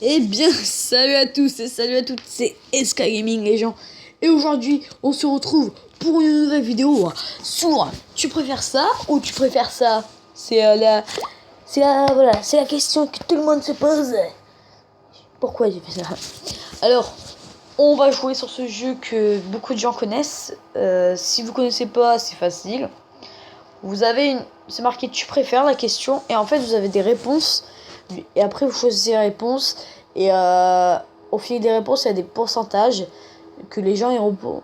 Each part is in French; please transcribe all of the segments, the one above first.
Eh bien, salut à tous et salut à toutes, c'est SK Gaming les gens. Et aujourd'hui, on se retrouve pour une nouvelle vidéo sur tu préfères ça ou tu préfères ça. C'est la question que tout le monde se pose. Pourquoi j'ai fait ça? Alors, on va jouer sur ce jeu que beaucoup de gens connaissent. Si vous connaissez pas, c'est facile. Vous avez c'est marqué tu préfères la question et en fait vous avez des réponses et après vous choisissez les réponses et au fil des réponses il y a des pourcentages que les gens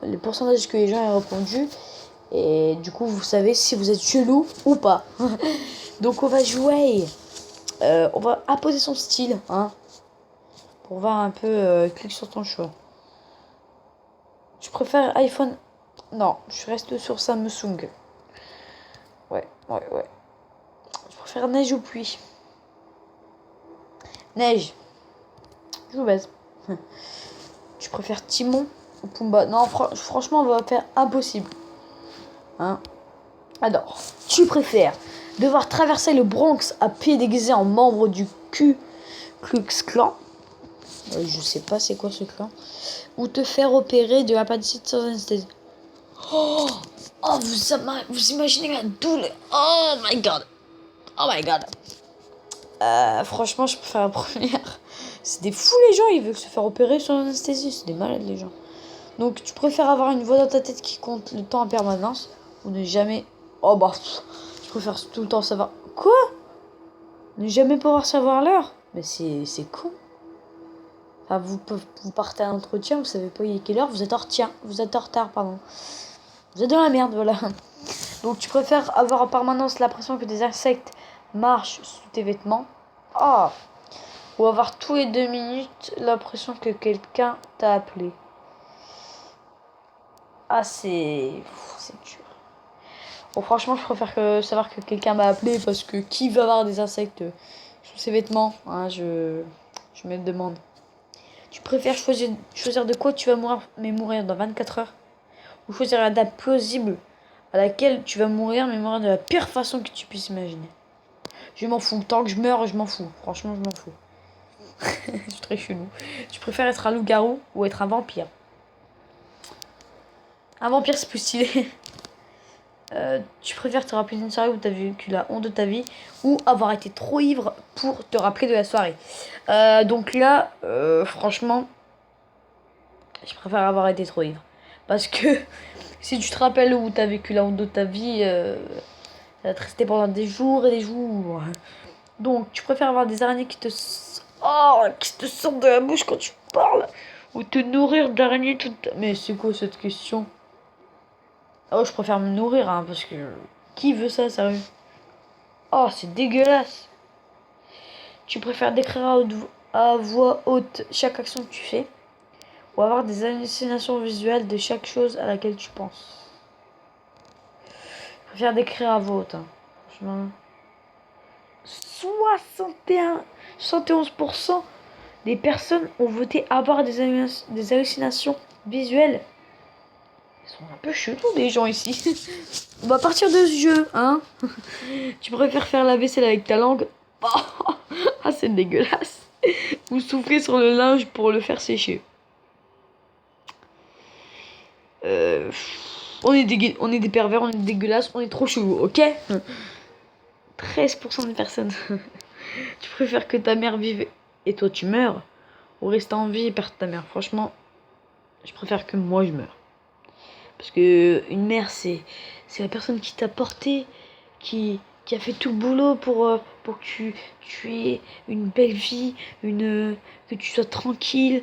les pourcentages que les gens aient répondu et du coup vous savez si vous êtes chelou ou pas. Donc on va jouer, on va apposer son style hein, pour voir un peu. Clique sur ton choix. Je préfère iPhone. Non, je reste sur Samsung. Ouais. Je préfère neige ou pluie. Neige. Je vous baise. Tu préfères Timon ou Pumba? Non, franchement, on va faire impossible. Hein? Alors, tu préfères devoir traverser le Bronx à pied déguisé en membre du Ku Klux Klan? Je sais pas c'est quoi ce clan. Ou te faire opérer de l'appendicite sans anesthésie? Oh, vous imaginez la douleur? Oh my god. Oh my god. Franchement, je préfère la première. C'est des fous les gens, ils veulent se faire opérer sans anesthésie. C'est des malades les gens. Donc, tu préfères avoir une voix dans ta tête qui compte le temps en permanence ou ne jamais. Oh bah, je préfère tout le temps savoir. Quoi? Ne jamais pouvoir savoir l'heure? Mais c'est con. Enfin, vous partez à un entretien, vous savez pas il est quelle heure, vous êtes en retard, pardon. Vous êtes dans la merde, voilà. Donc, tu préfères avoir en permanence l'impression que des insectes marchent sous tes vêtements. Ah! Ou avoir tous les 2 minutes l'impression que quelqu'un t'a appelé. Ah, c'est dur. Bon, franchement, je préfère savoir que quelqu'un m'a appelé parce que qui va avoir des insectes sous ses vêtements hein, je me demande. Tu préfères choisir de quoi tu vas mourir, mais mourir dans 24 heures? Ou choisir la date plausible à laquelle tu vas mourir, mais mourir de la pire façon que tu puisses imaginer? Je m'en fous. Tant que je meurs, je m'en fous. Franchement, je m'en fous. Je suis très chelou. Tu préfères être un loup-garou ou être un vampire? Un vampire, c'est plus stylé. Tu préfères te rappeler d'une soirée où t'as vécu la honte de ta vie ou avoir été trop ivre pour te rappeler de la soirée? Donc là, franchement, je préfère avoir été trop ivre. Parce que si tu te rappelles où t'as vécu la honte de ta vie, ça va te rester pendant des jours et des jours. Donc, tu préfères avoir des araignées qui te sortent de la bouche quand tu parles ou te nourrir d'araignées toute. Mais c'est quoi cette question? Oh, je préfère me nourrir, hein, parce que qui veut ça, sérieux? Oh, c'est dégueulasse. Tu préfères décrire à voix haute chaque action que tu fais ou avoir des hallucinations visuelles de chaque chose à laquelle tu penses? Je préfère décrire à voix haute, hein. Franchement. 71% des personnes ont voté avoir des hallucinations visuelles. Ils sont un peu chelous, les gens ici. On va partir de ce jeu, hein. Tu préfères faire la vaisselle avec ta langue? Ah, c'est dégueulasse. Ou souffler sur le linge pour le faire sécher? On est des pervers, on est dégueulasses, on est trop chelou, ok? 13% des personnes. Tu préfères que ta mère vive et toi tu meurs? Ou rester en vie et perdre ta mère? Franchement, je préfère que moi je meure. Parce que une mère, c'est la personne qui t'a porté, qui a fait tout le boulot pour que tu aies une belle vie, que tu sois tranquille,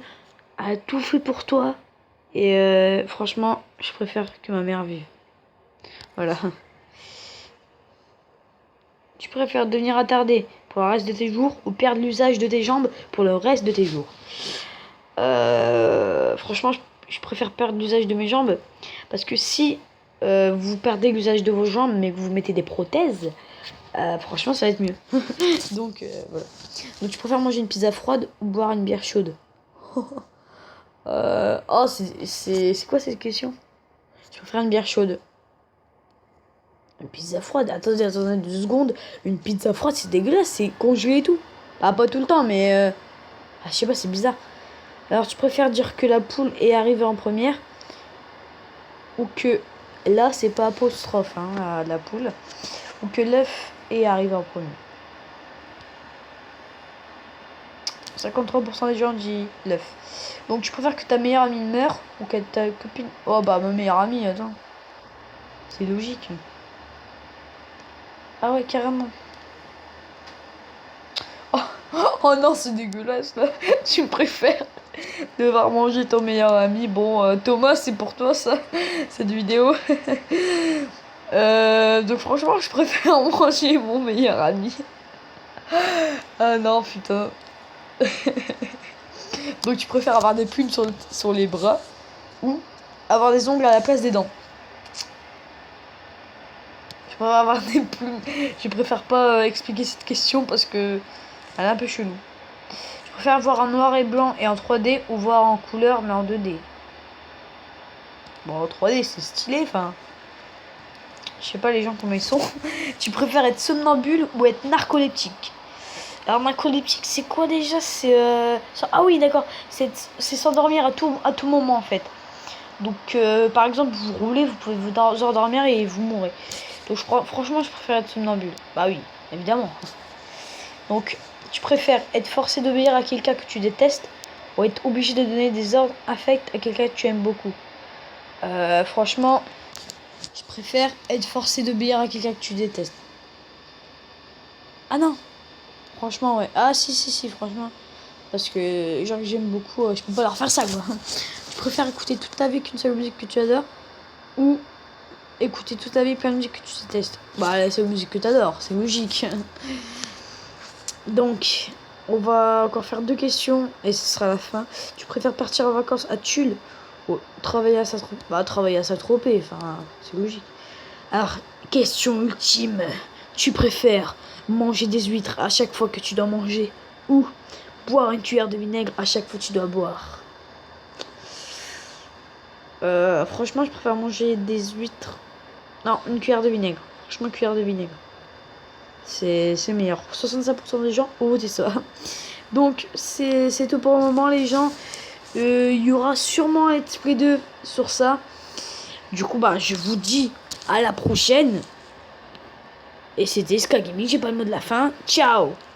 a tout fait pour toi. Et franchement, je préfère que ma mère vive. Voilà. Tu préfères devenir attardé pour le reste de tes jours ou perdre l'usage de tes jambes pour le reste de tes jours? Franchement, je préfère perdre l'usage de mes jambes. Parce que si vous perdez l'usage de vos jambes mais que vous mettez des prothèses, franchement, ça va être mieux. Donc, voilà. Donc, tu préfères manger une pizza froide ou boire une bière chaude? Oh, c'est quoi cette question? Je préfère une bière chaude. Une pizza froide? Attendez 2 secondes. Une pizza froide, c'est dégueulasse, c'est congelé et tout. Bah, pas tout le temps, mais Ah, je sais pas, c'est bizarre. Alors, tu préfères dire que la poule est arrivée en première ou que là, c'est pas apostrophe, hein, la poule, ou que l'œuf est arrivé en premier. 53% des gens disent l'œuf. Donc, tu préfères que ta meilleure amie meure ou que ta copine... Oh, bah, ma meilleure amie, attends. C'est logique. Ah ouais, carrément. Oh, oh non, c'est dégueulasse, là. Tu préfères devoir manger ton meilleur ami. Bon, Thomas, c'est pour toi, ça, cette vidéo. Donc franchement, je préfère manger mon meilleur ami. Ah non, putain. Donc tu préfères avoir des plumes sur les bras ou avoir des ongles à la place des dents. Je préfère avoir des plumes. Je préfère pas expliquer cette question parce que elle est un peu chelou. Je préfère voir en noir et blanc et en 3D ou voir en couleur mais en 2D. Bon, en 3D c'est stylé, enfin. Je sais pas les gens comment ils sont. Tu préfères être somnambule ou être narcoleptique? Alors narcoleptique c'est quoi déjà? C'est ah oui d'accord, c'est s'endormir à tout moment en fait. Donc par exemple vous roulez, vous pouvez vous endormir et vous mourrez. Donc franchement je préfère être somnambule. Bah oui, évidemment. Donc tu préfères être forcé d'obéir à quelqu'un que tu détestes ou être obligé de donner des ordres affects à quelqu'un que tu aimes beaucoup? Franchement, je préfère être forcé d'obéir à quelqu'un que tu détestes. Ah non, franchement ouais. Ah si, franchement. Parce que les gens que j'aime beaucoup, je peux pas leur faire ça quoi. Tu préfères écouter toute ta vie qu'une seule musique que tu adores ou écouter toute ta vie plein de musique que tu détestes? Bah la seule musique que tu adores, c'est logique. Donc, on va encore faire 2 questions et ce sera la fin. Tu préfères partir en vacances à Tulle ou travailler à Saint-Tropez? Bah travailler à Saint-Tropez, enfin c'est logique. Alors, question ultime. Tu préfères manger des huîtres à chaque fois que tu dois manger ou boire une cuillère de vinaigre à chaque fois que tu dois boire? Franchement, je préfère manger des huîtres. Non, une cuillère de vinaigre. Franchement, une cuillère de vinaigre. C'est meilleur. 65% des gens ont voté ça. Donc, c'est tout pour le moment, les gens. Il y aura sûrement un let's play 2 sur ça. Du coup, bah, je vous dis à la prochaine. Et c'était Sky Gaming, j'ai pas le mot de la fin. Ciao!